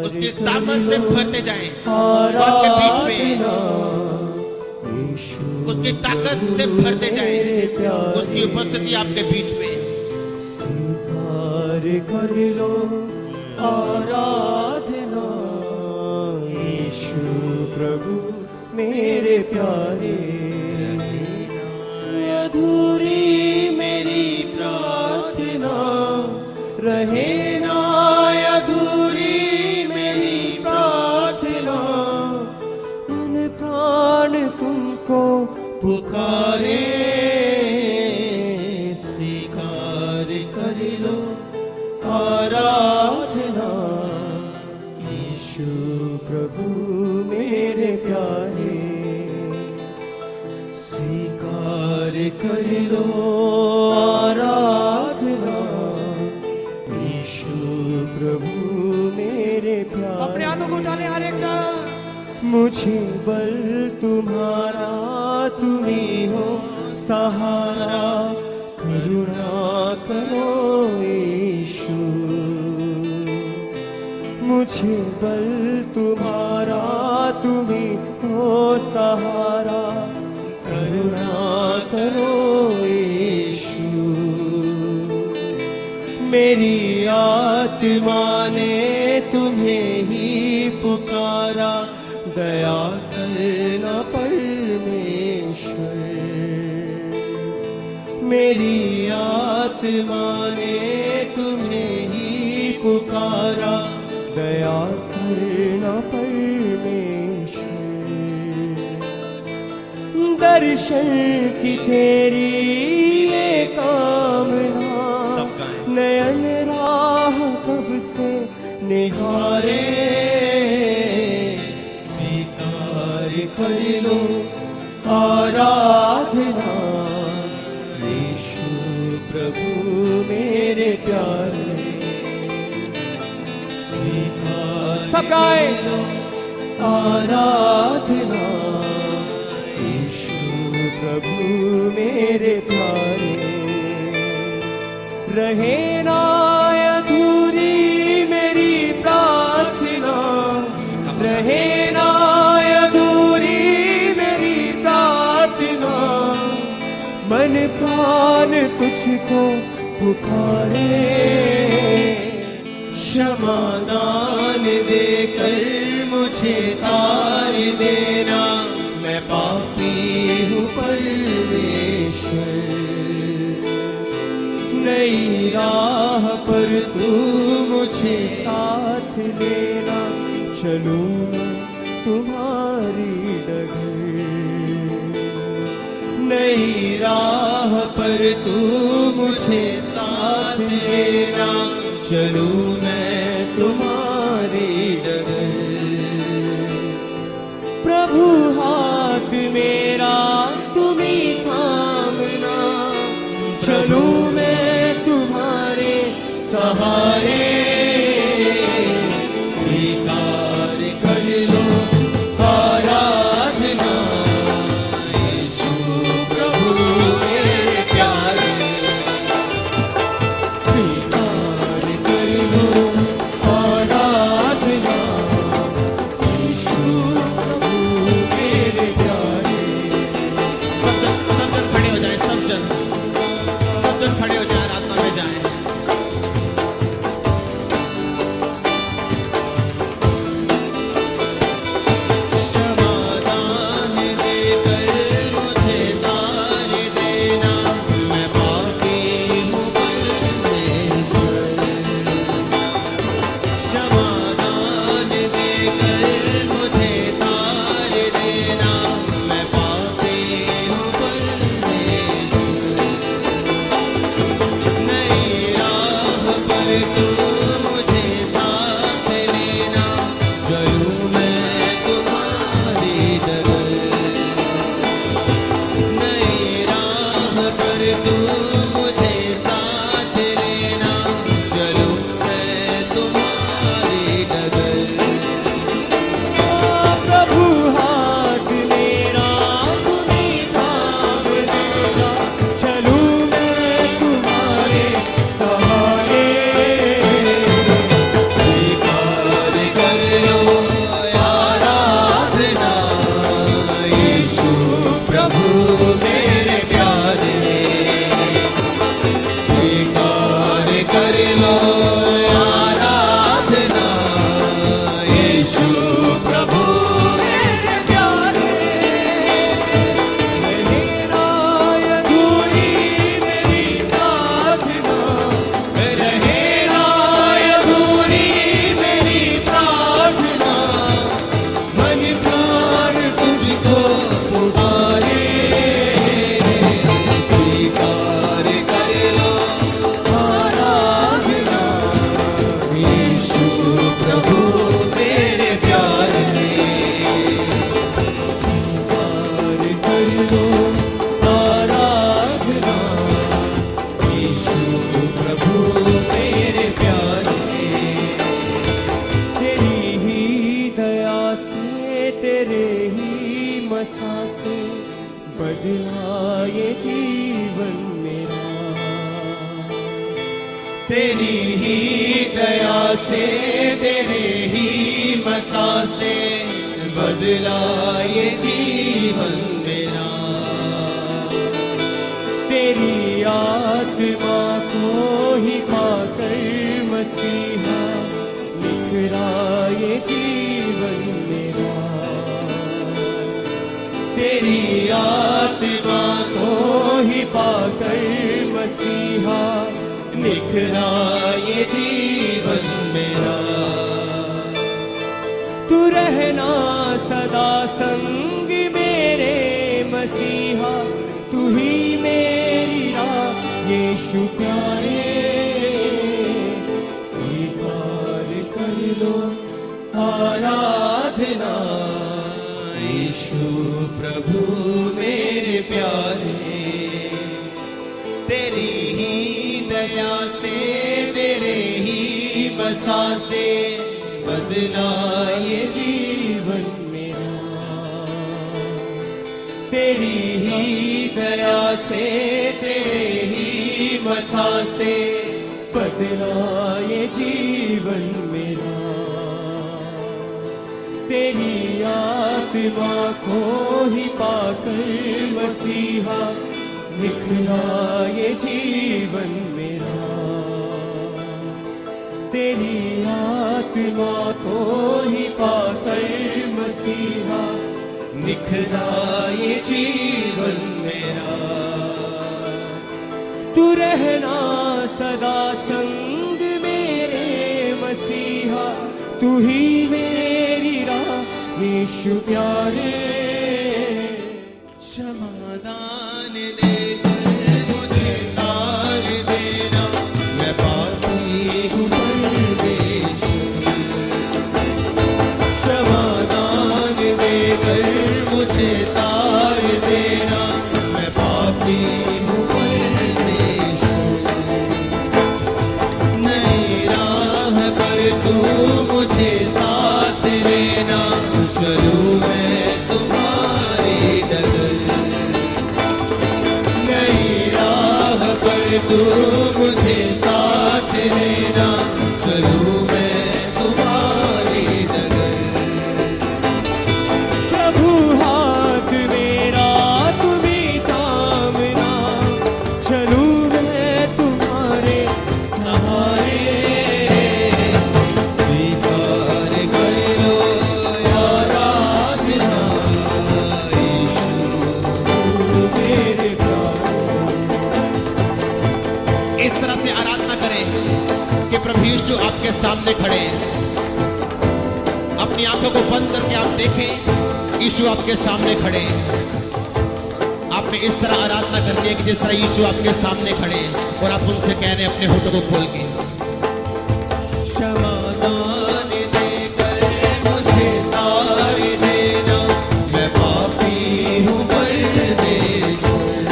उसके सामर्थ्य से भरते जाएं आपके बीच में, उसकी ताकत से भरते जाएं, उसकी उपस्थिति आपके बीच में। स्वीकार कर लो आराधना यीशु प्रभु मेरे प्यारे। अधूरी मेरी प्रार्थना रहे ना, अधूरी मेरी प्रार्थना। मन प्राण तुमको पुकारे, स्वीकार कर लो आराधना यीशु प्रभु मेरे प्यारे। स्वीकार कर लो आराधना यीशु प्रभु मेरे प्यारे। अपने हाथों को उठा ले हर एक जन। मुझे बल तुम्हारा, तुम ही हो सहारा, करुणा करो यीशु। मुझे बल तुम्हारा, तुम ही हो सहारा, करुणा करो यीशु। मेरी आत्मा ने तुम्हें ही पुकारा, दया करना परमेश्वर। मेरी आत्मा ने तुम्हें ही पुकारा, दया करना परमेश्वर। दर्शन की तेरी ये कामना, नयन राह कब से निहारे। स्वीकार कर लो आराधना यीशु प्रभु मेरे प्यारे। स्वीकार सब गाए लो आराधना यीशु प्रभु मेरे प्यारे। रहे ना अधूरी मेरी प्रार्थना, रहे ना अधूरी मेरी प्रार्थना। मन प्राण तुझको पुकारे, क्षमा दान देकर मुझे तार देना। मैं पापी हूँ परमेश्वर, नई राह पर तू मुझे साथ लेना। चलूं मैं तुम्हारी डगर, नई राह पर तू मुझे साथ लेना। चलूं मैं तुम्हारी डगर। प्रभु हाथ मेरा तुम ही थामना, चलूं मैं तुम्हारे सहारे। स्वीकार कर लो आराधना यीशु प्रभु मेरे प्यारे। स्वीकार कर लो से तेरे ही मसा से बदला ये जीवन मेरा। तेरी आत्मा को ही पाकर मसीहा निखरा ये जीवन मेरा। तेरी आत्मा को ही पाकर मसीहा निखरा ये जीवन मेरा। तू रहना सदा संग मेरे मसीहा, तू ही मेरी राह यीशु प्यारे। स्वीकार कर लो आराधना यीशु प्रभु मेरे प्यारे। तेरी ही दया से तेरे ही बसा से बदला ये जीवन मेरा। तेरी ही दया से तेरे ही बसा से बदला ये जीवन मेरा। तेरी आत्मा को ही पाकर मसीहा निखरा ये जीवन मेरा। तेरी आत्मा को ही पाकर मसीहा निखरा ये जीवन मेरा। तू रहना सदा संग मेरे मसीहा, तू ही मेरी राह यीशु प्यारे। क्षमादान देकर मुझे तार देना, मैं पापी हूँ परमेश्वर। क्षमादान देकर मुझे तार देना, मैं पापी हूँ परमेश्वर। नई राह पर तू मुझे साथ लेना, चलूं मैं तुम्हारी डगर। नई राह पर तू मुझे साथ लेना, चलूं मैं तुम्हारी डगर। प्रभु हाथ मेरा तुम्ही थामना, चलूं मैं तुम्हारे सहारे। स्वीकार कर लो आराधना यीशु मेरे प्यारे। इस तरह से आराधना करें कि प्रभु यीशु आपके सामने खड़े हैं। अपनी आंखों को बंद करके आप देखें, यीशु आपके सामने खड़े हैं। आपने इस तरह आराधना करनी है कि जिस तरह यीशु आपके सामने खड़े हैं और आप उनसे कह रहे हैं अपने होठों को खोल के। क्षमादान देकर मुझे तार देना, मैं पापी हूँ परमेश्वर।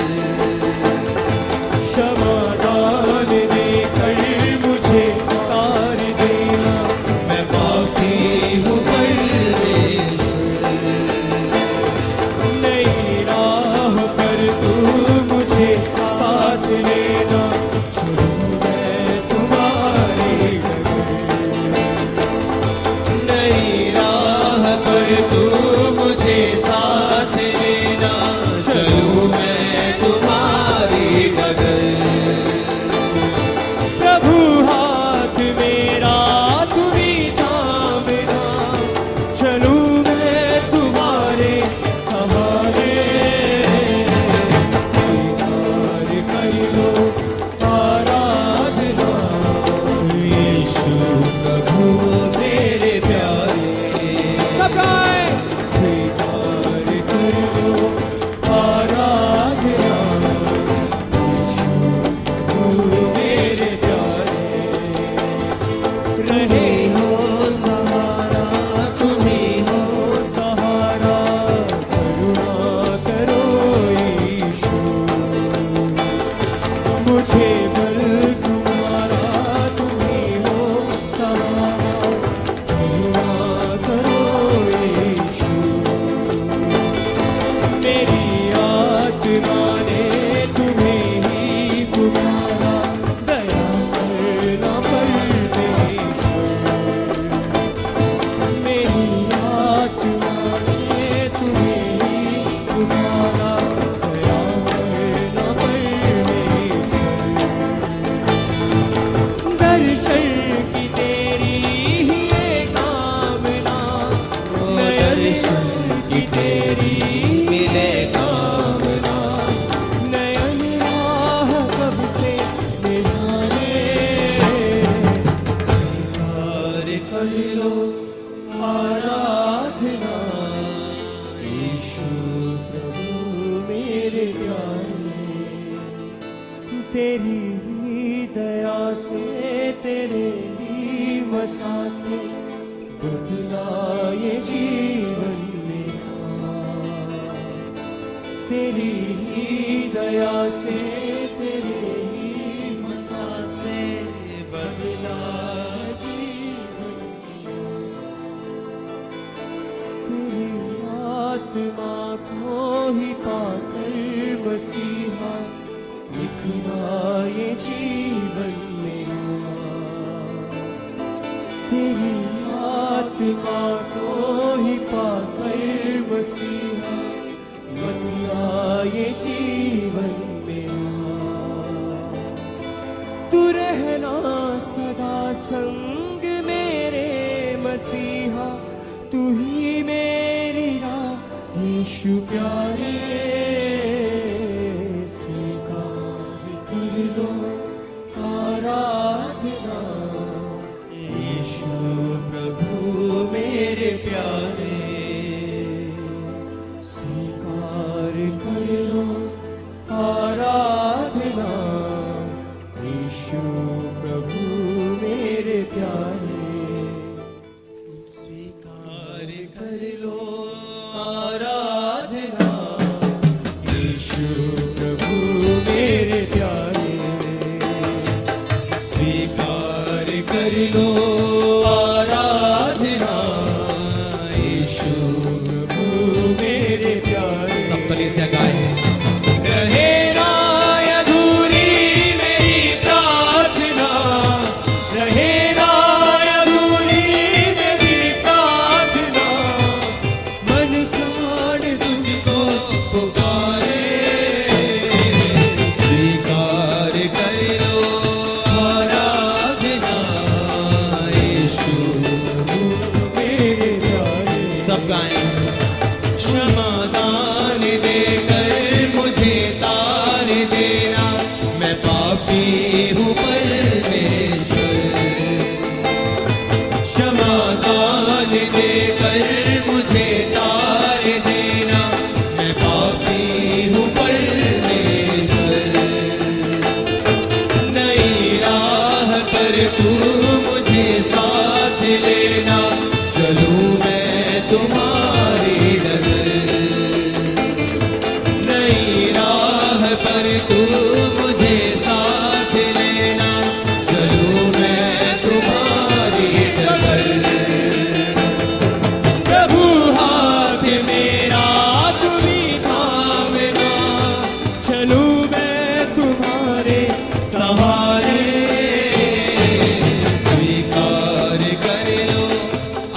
क्षमादान देकर मुझे तार देना, मैं पापी हूँ परमेश्वर। नई राह पर तू मुझे साथ लेना, चलूं मैं तुम्हारे डगर। नई राह पर तू मुझे साथ लेना, चलूं मैं तुम्हारी डगर। प्रभु हाथ मेरा तुम्ही थामना, चलूं मैं तुम्हारे सहारे। स्वीकार कर लो आराधना यीशु प्रभु मेरे प्यारे। सब गाएं। स्वीकार कर लो आराधना यीशु प्रभु मेरे प्यारे। रहे हो सहारा तुम्ही हो सहारा, करुणा करो यीशु। मुझे बल तुम्हारा तुम्ही हो सहारा, करुणा करो यीशु। मेरी आत्मा ने तुम्हें ही पुकारा, दया करना परमेश्वर। कर लो आराधना, यीशु प्रभु मेरे प्यारे। तेरी ही दया से, तेरे ही मसा से बदला ये जीवन मेरा। तेरी ही दया से, तेरे ही मसा से बदला जीवन मेरा। तेरी आत्मा को ही पाकर मसीहा लिखना ये जीवन मेरा। तेरी आत्मा को ही पाकर मसीहा बदला ये जीवन मेरा। तू रहना सदा संग मेरे मसीहा, तू ही मेरी राह यीशु प्यारे। स्वीकार कर लो आराधना, यीशु प्रभु मेरे प्यारे। स्वीकार कर लो आराधना, यीशु प्रभु मेरे प्यारे। स्वीकार कर लो आराधना, यीशु प्रभु मेरे प्यारे। स्वीकार कर लो आराधना, यीशु प्रभु मेरे प्यारे। सब कलीसिया गाए। रहे ना अधूरी मेरी प्रार्थना, रहे ना अधूरी मेरी प्रार्थना। मन प्राण तुझको पुकारे। स्वीकार कर लो आराधना, यीशु मेरे प्यारे। सब गाएं। क्षमादान देकर मुझे तार देना, मैं पापी हूँ परमेश्वर। क्षमादान देकर मुझे तार देना, मैं पापी हूँ परमेश्वर। नई राह पर तू मुझे साथ लेना, चलूं मैं तुम्हारी डगर। नई राह पर तू मुझे साथ लेना, चलूं मैं तुम्हारी डगर। प्रभु हाथ मेरा तुम्ही थामना, चलूं मैं तुम्हारे सहारे। स्वीकार कर लो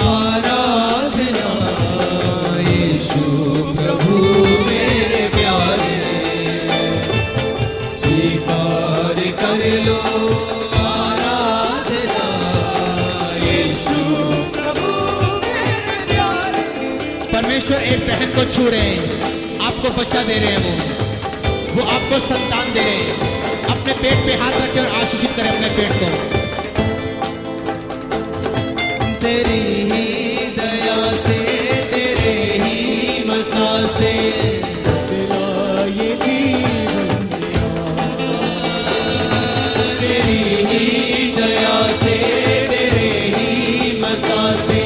आराधना, यीशु प्रभु मेरे प्यारे। स्वीकार कर लो आराधना, यीशु प्रभु मेरे प्यारे। परमेश्वर एक बहन को छू रहे हैं, आपको बच्चा दे रहे हैं। वो आपको संतान दे रहे हैं। अपने पेट पे हाथ रखें और आशीषित करें अपने पेट को। तेरी ही दया से, तेरे ही मसा से बदला ये जीवन मेरा। तेरी ही दया से, तेरे ही मसा से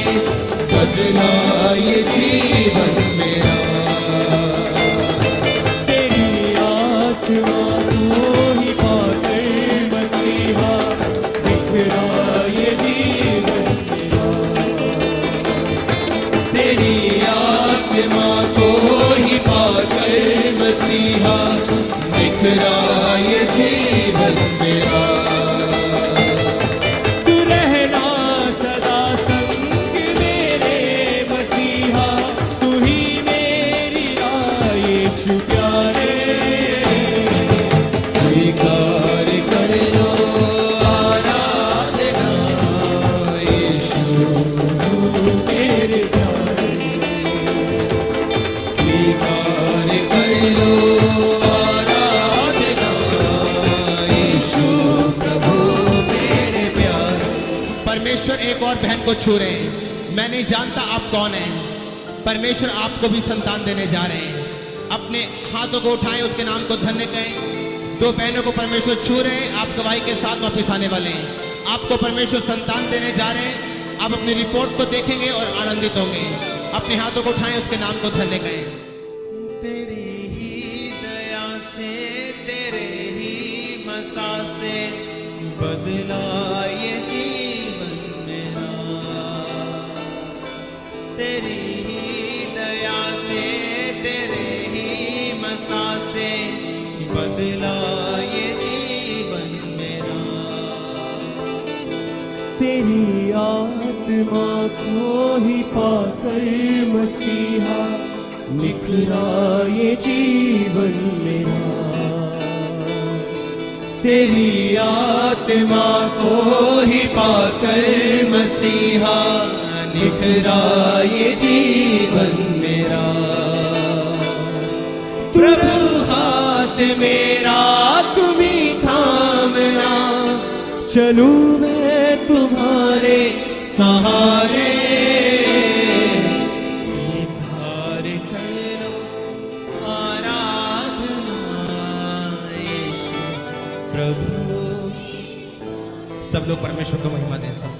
बदला ये जीवन मेरा। तेरी आत्मा को ही पाकर मसीहा बिखरा ये जीवन मेरा। तेरी आत्मा को ही पाकर मसीहा बिखरा ये जीवन मेरा। तू रहना सदा संग मेरे मसीहा, एक और बहन को छू रहे हैं। मैं नहीं जानता आप कौन हैं, परमेश्वर आपको भी संतान देने जा रहे हैं। अपने हाथों को उठाएं, उसके नाम को धन्य कहें। दो बहनों को परमेश्वर छू रहे हैं, आप गवाही के साथ वापिस आने वाले हैं। आपको परमेश्वर संतान देने जा रहे हैं। आप अपनी रिपोर्ट को देखेंगे और आनंदित होंगे। अपने हाथों को उठाएं, उसके नाम को धन्य कहें। तेरी ही दया से, तेरे ही मसा से बदला ये जीवन मेरा। तेरी ही दया से, तेरे ही मसा से बदला ये जीवन मेरा। तेरी आत्मा को ही पाकर मसीहा निखरा ये जीवन मेरा। तेरी आत्मा को ही पाकर मसीहा निखरा ये जीवन मेरा। प्रभु हाथ मेरा तुम्ही थामना, चलूं मैं तुम्हारे सहारे। स्वीकार कर लो आराधना यीशु प्रभु। सब लोग परमेश्वर को महिमा दें। सब